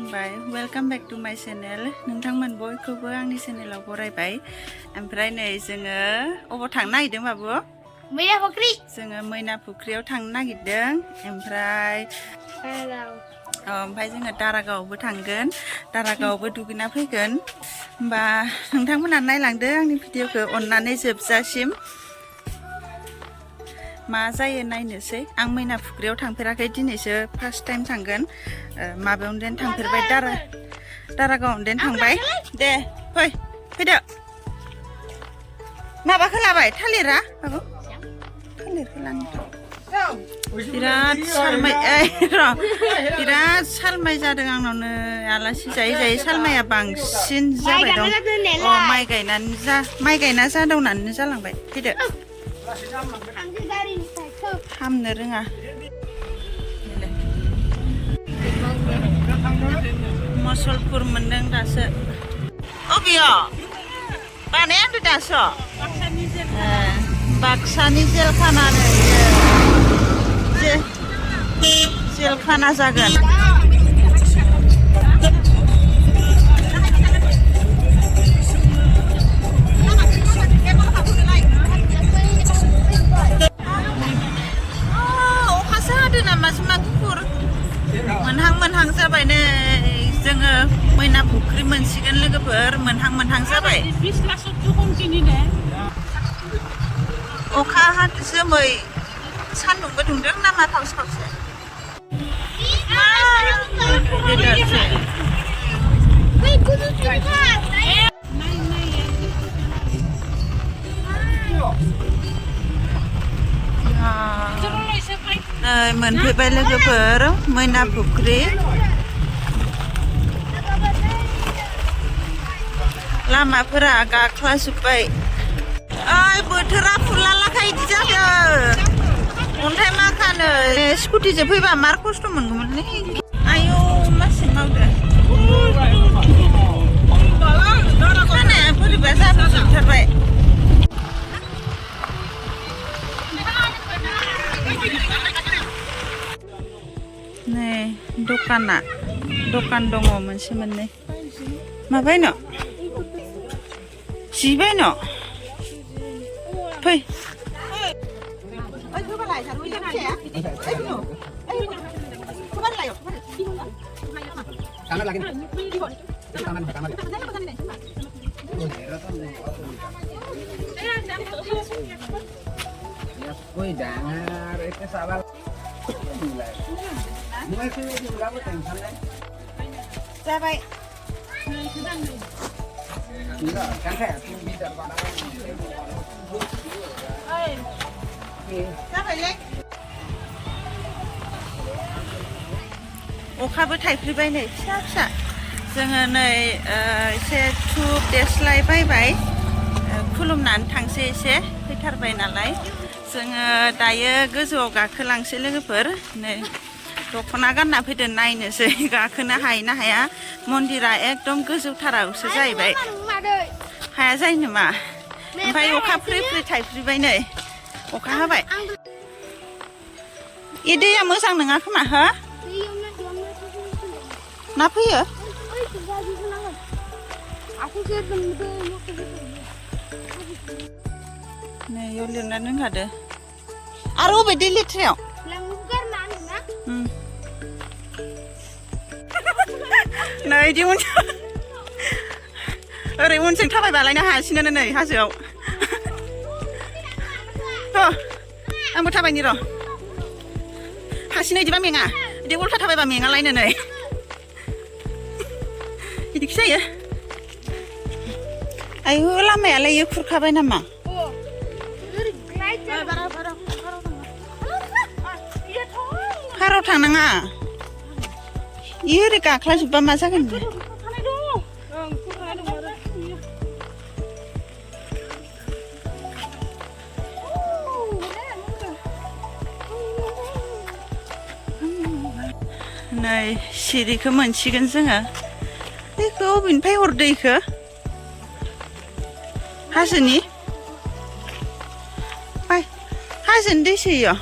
खुलुमबाय welcome back to माय channel नोंथांमोन बयखौबो आंनि चेनेलाव बरायबाय ओमफ्राय नै जोङो अबाव थांनो नागिरदों बाबु मैना फुख्रि जोङो मैना फुख्रियाव थांनो नागिरदों ओमफ्राय जोङो दारागावआवबो थांगोन दारागावआवबो दुगैना फैगोन होमबा नोंथांमोना नायलांदो आंनि भिडिअखौ अननानै जोबजासिम मा जायो नायनोसै आं मैना फुख्रियाव थांफेराखै दिनैसो फार्स्ट टाइम थांगोन माबायावनो देन थांफेरबाय दारागावआवनो देन थांबाय दे फैदो माबाखौ लाबाय थालिरा बाबु थालिरखौ लानो बिराद सालमाय जादों आंनावनो आलासि जायै जायै सालमाया बांसिन जाबाय दं माइ गायना जादावनानै जालांबाय फैदो हामनो रोङा मसलपुर मोनदों दासो अबेयाव बानायाखै दासो बाक्सानि जेलखाना जागोन मोनहां जाबाय नै जोङो मैना फुख्रि मोनसिगोन लोगोफोर मोनहां जाबाय अखा जोमै सान्दुंबो दुंदों नामा खावसे मोनफैबाय लोगोफोर मैना फुख्रि लामाफोरा गाख्लाजोब्बाय बोथोरा फुरलालाखा इदि जादों अन्थाइ माखानो स्कुटिजों फैबा मार खस्थ' मोनगौमोनलै आयौ मासिम मावदो खानाया बोरैबा जाबोजोबथारबाय नै दखान दङ मोनसे मोननै माबायनो जिबायनो फै जाबाय अखाबो थाइफ्रिबाय नै फिसा जोङो नै एसे धुप देस्लाय बायबाय खुलुमनानै थांसै एसे फैथारबाय नालाय जोङो दायो गोजौआव गाखोलांसै लोगोफोर नै दख'ना गानना फैदों नायनोसै गाखोनो हायो ना हाया मन्दिरा एकदम गोजौथारावसो जाहैबाय हाया जायो नामा ओमफ्राय अखा फ्रि थाइफ्रिबाय नै अखा हाबाय ए दैया मोजां नङा खोमा हो ना फैयो नै इयाव लिरना दोनखादो आरो अबे दै लेथ्रायाव नै इदि ओरै उनजों थाबायबालायनो हायासिनो नै हाजोआव आंबो थाबायनि र' हासिनो इदिबा मेङा इदि उल्था थाबायबा मेङालायनो नै इदिखि जायो आयु लामायालाय इयो खुरखाबाय नामा हाराव थांनाङा इयो ओरै गाख्लाजोब्बा मा जागोन नै सिरिखौ मोनसिगोन जोङो दैखौ अबेनिफ्राय हरदो इखो हाजोनि हाजोनि दैसो इयो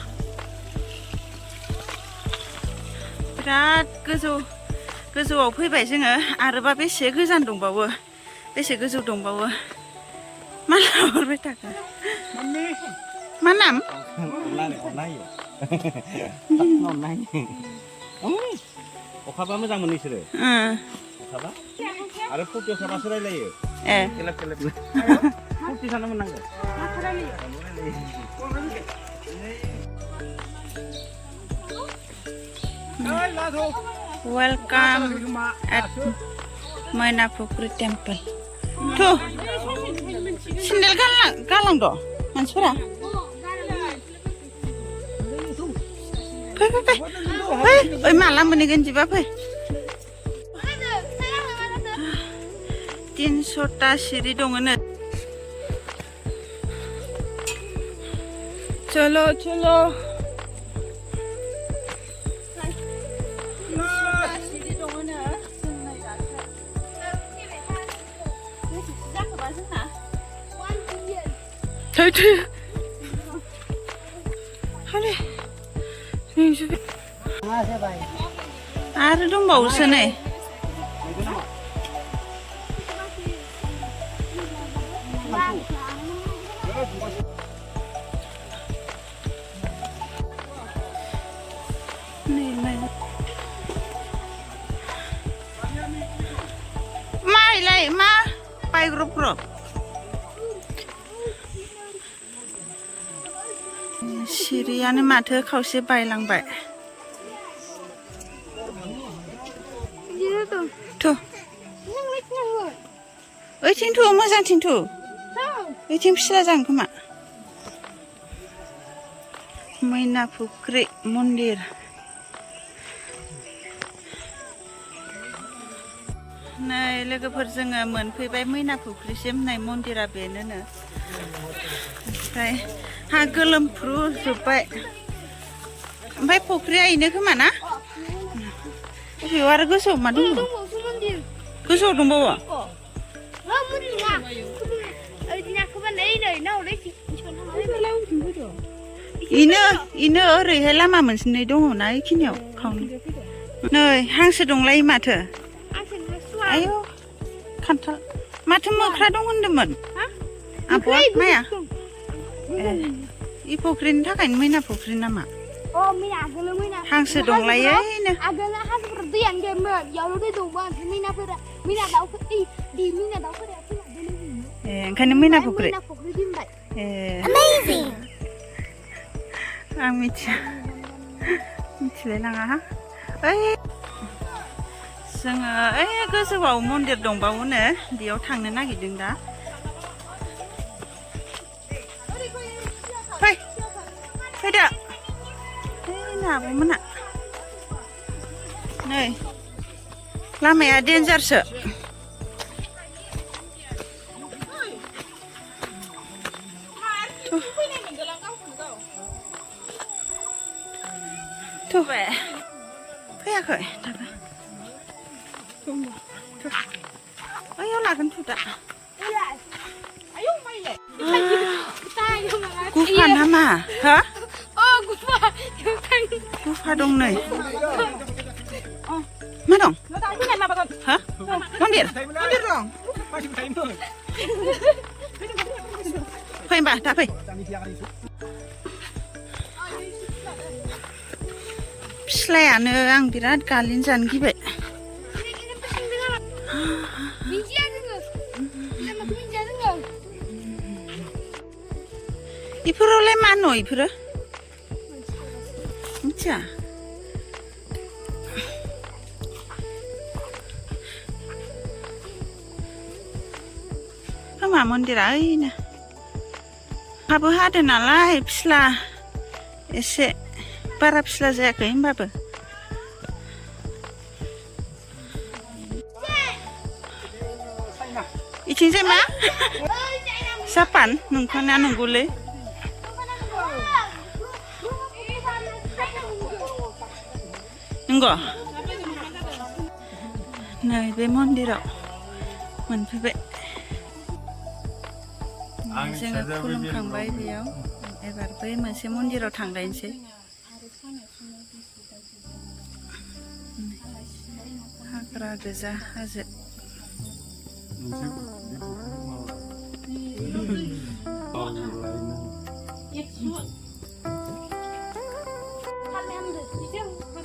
बिराद गोजौ गोजौआव फैबाय जोङो आरोबा बेसे गोजान दंबावो बेसे गोजौ दंबावो माला हरबाय थाखो मा नाम अखाबा मोजां मोनो इसोरो अखाबा आरो फुर्टियाव थाबासो रायलायो खेलाब खेलाब फुर्टि थानो मोननांगौ वेलकाम एट मैनापुख्रि टेम्पोल थु सेन्देल गालांद' मानसिफोरा फै फै फै फै ओइ माला मोनहैगोन जिबा फै 300टा सिरि दङनो चलो चलो सिरि दङनो जों नै दासो बेसेसो जाखोबा जोंना थै थै हाले आरो दंबावोसो नै माइलाय मा बायग्रब ग्रब सिरियानो माथो खावसे बायलांबाय थु ओइथिं थु मोजांथिं थु ओइथिं फिसा जागोन खोमा मैनापुख्रि मन्दिर नै लोगोफोर जोङो मोनफैबाय मैनापुख्रिसिम नै मन्दिरा बेनोनो ओमफ्राय हा गोलोमफ्रुजोब्बाय ओमफ्राय फुख्रिया इनो खोमा ना बेयाव आरो गोजौआव मा दङ गोजौआव दंबावो इनो ओरैहाय लामा मोननै दङ ना इखिनियाव नै हांसो दंलायो माथो आयौ खान्थाल माथो मोख्रा दं होनदोंमोन आब'आ माया इ फुख्रिनि थाखायनो मैनापुख्रि नामा हांसो दंलायो आगोलना हांसोफोरा दैयानो गैयामोन इयावल' दै दंमोन मैना दाउफोरा ए ओंखायनो मैनापुख्रि दोनबाय ए आं मिथिलाय लाङा हा ओइ जोङो ओइ गोजौआव मन्दिर दंबावोनो बेयाव थांनो नागिरदों दा फै फैदो ओइ आब'मोना नै लामाया डेन्जारसो फैयाखै दाबो ओयाव लागोन थु दा गुफा नामा हा गुफा दं नै मा दं हा मन्दिर दं फै होमबा दा फै फिस्लायानो आं बिराद गालिन जानो गिबाय इफोरावलाय मा न' इफोरो मिथिया खोमा मन्दिरा ओइनो अखाबो हादों नालाय फिस्ला एसे बारा फिस्ला जायाखै होमबाबो इथिंजाय मा जापान नोंखौना नंगौलै नंगौ नै बे मन्दिराव मोनफैबाय जोङो खुलुमखांबाय बेयाव एबार बै मोनसे मन्दिराव थांलायनोसै हाग्रा गोजा हाजो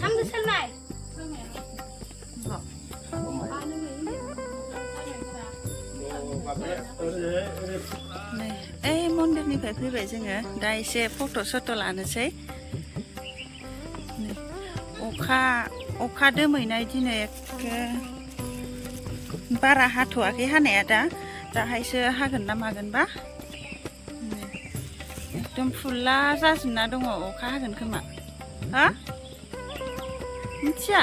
Hamdı selmay. ओइ मन्दिरनिफ्राय फैबाय जोङो दा एसे फट' सट' लानोसै अखा दोमैनाय दिनै एखे बारा हाथ'वाखै हानाया दाहायसो हागोन ना मागोनबा एकदम फुल्ला जाजोबना दङ अखा हागोन खोमा हा मिथिया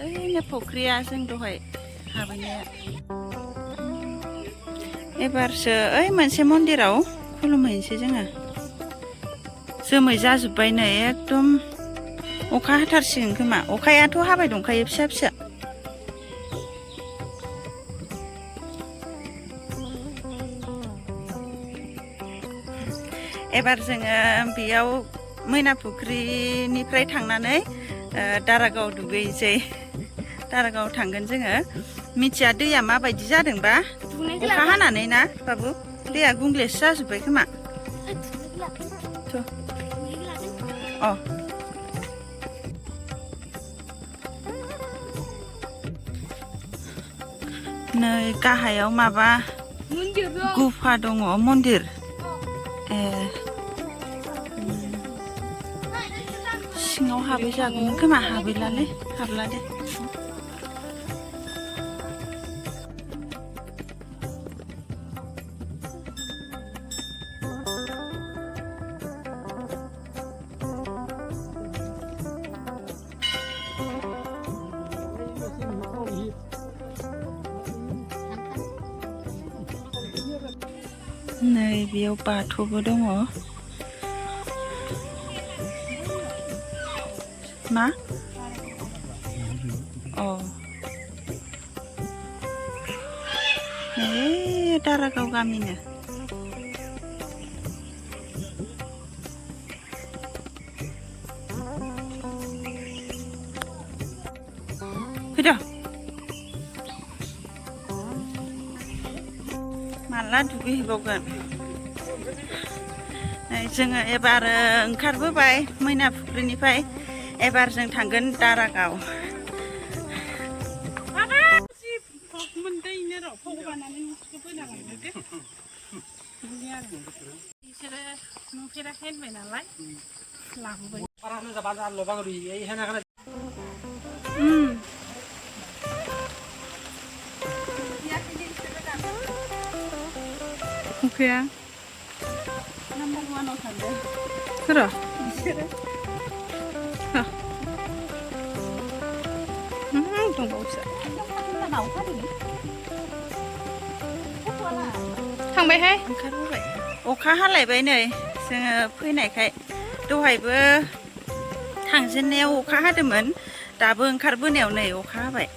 ओइनो फुख्रिया जों दहाय हाबैनाया एबारसो ओइ मोनसे मन्दिराव खुलुमहैनोसै जोङो जोमै जाजोब्बाय नै एकदम अखा हाथारसिगोन खोमा अखायाथ' हाबाय दंखायो फिसा फिसा एबार जोङो बेयाव मैना फुख्रिनिफ्राय थांनानै दारागाव दुगैसै दारागाव थांगोन जोङो मिथिया दैया माबायदि जादोंबा अखा हानानै ना बाबु दैया गुंग्लेसो जाजोब्बाय खोमा अ नै गाहायाव माबा गुफा दङ मन्दिर ए सिङाव हाबै जागौमोन खोमा हाबैलालै हाबला दे नै बेयाव बाथौबो दङ मा अ दारागाव गामिनो फैद' माला दुगैहैबावगोन जोङो एबार ओंखारबोबाय मैना फुख्रिनिफ्राय एबार जों थांगोन दारागाव ओंख्रिया नाम्बार वानाव थांदों सोर बिसोरो दंबावोसो थांबायहाय ओंखारबोबाय अखा हालायबाय नै जोङो फैनायखाय दहायबो थांजेननायाव अखा हादोंमोन दाबो ओंखारबोनायाव नै अखा हाबाय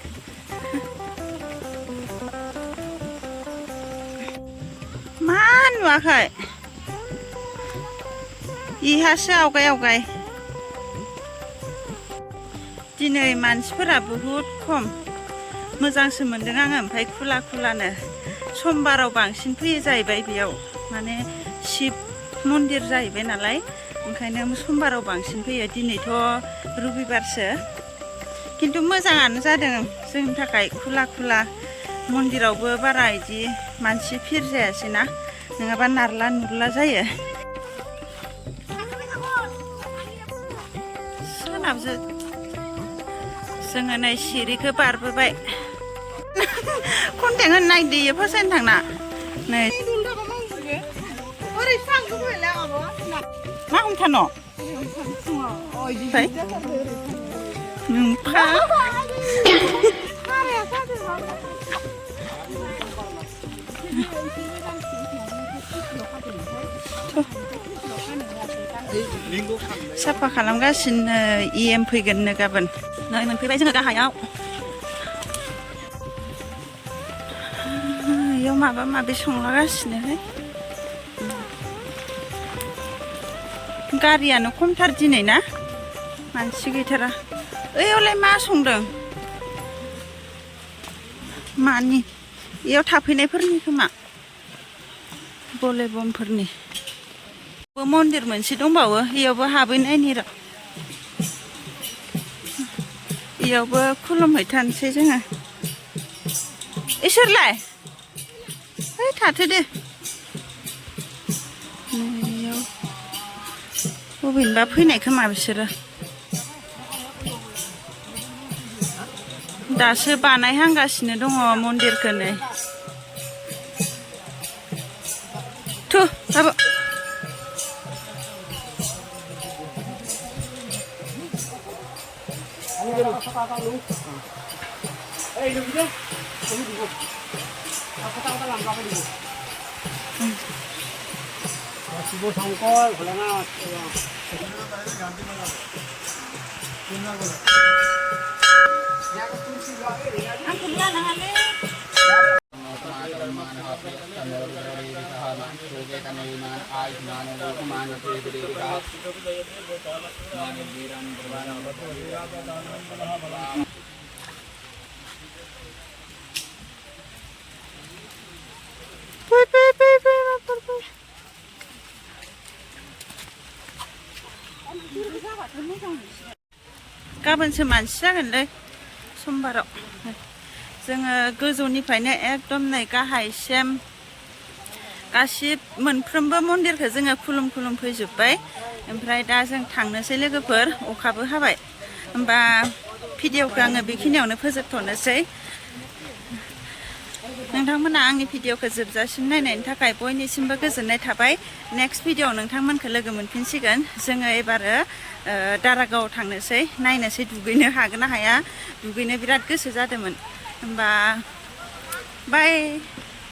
मा नुवाखै इहासो आवगाय दिनै मानसिफोरा बहुद खम मोजांसो मोनदों आङो ओमफ्राय खुला खुलानो समबाराव बांसिन फैयो जाहैबाय बेयाव माने शिब मन्दिर जाहैबाय नालाय ओंखायनो समबाराव बांसिन फैयो दिनैथ' रबिबारसो खिन्थु मोजाङानो जादों जोंनि थाखाय खुला खुला मन्दिरावबो बारा इदि मानसि फिर जायासै ना नङाबा नारला नुरला जायो सोनाबजो जोङो नै सिरिखौ बारबोबाय कन्टेक्ट होनो नागिरदों फसायनो थांना नै मा हमथानो नोंफा साफा खालामगासिनो EM फैगोननो गाबोन नै मोनफैबाय जोङो गाहायाव इयाव माबा माबि संलागासिनोहाय गारियानो खमथार दिनै ना मानसि गैथारा ओइयावलाय मा संदों मानि इयाव थाफैनायफोरनि खोमा बलेबमफोरनि मन्दिर मोनसे दंबावो इयावबो हाबहैनायनि र' इयावबो खुलुमहैथारनोसै जोङो इसोरलाय ओइ थाथो दे इयाव बबेनिबा फैनाय खोमा बिसोरो दासो बानायहांगासिनो दङ मन्दिरखौ नै थु बाबु गाबोनसो मानसि जागोनलै समबाराव जोङो गोजौनिफ्रायनो एकदम नै गाहायसिम मोनफ्रोमबो मन्दिरखौ जोङो खुलुम फैजोब्बाय ओमफ्राय दा जों थांनोसै लोगोफोर अखाबो हाबाय होमबा भिडिअखौ आङो बेखिनियावनो फोजोबथ'नोसै नोंथांमोना आंनि भिडिअखौ जोबजासिम नायनायनि थाखाय बयनिसिमबो गोजोननाय थाबाय नेक्स्ट भिडिअआव नोंथांमोनखौ लोगो मोनफिनसिगोन जोङो एबारो दारागावआव थांनोसै नायनोसै दुगैनो हागोन ना हाया दुगैनो बिराद गोसो जादोंमोन होमबा बाय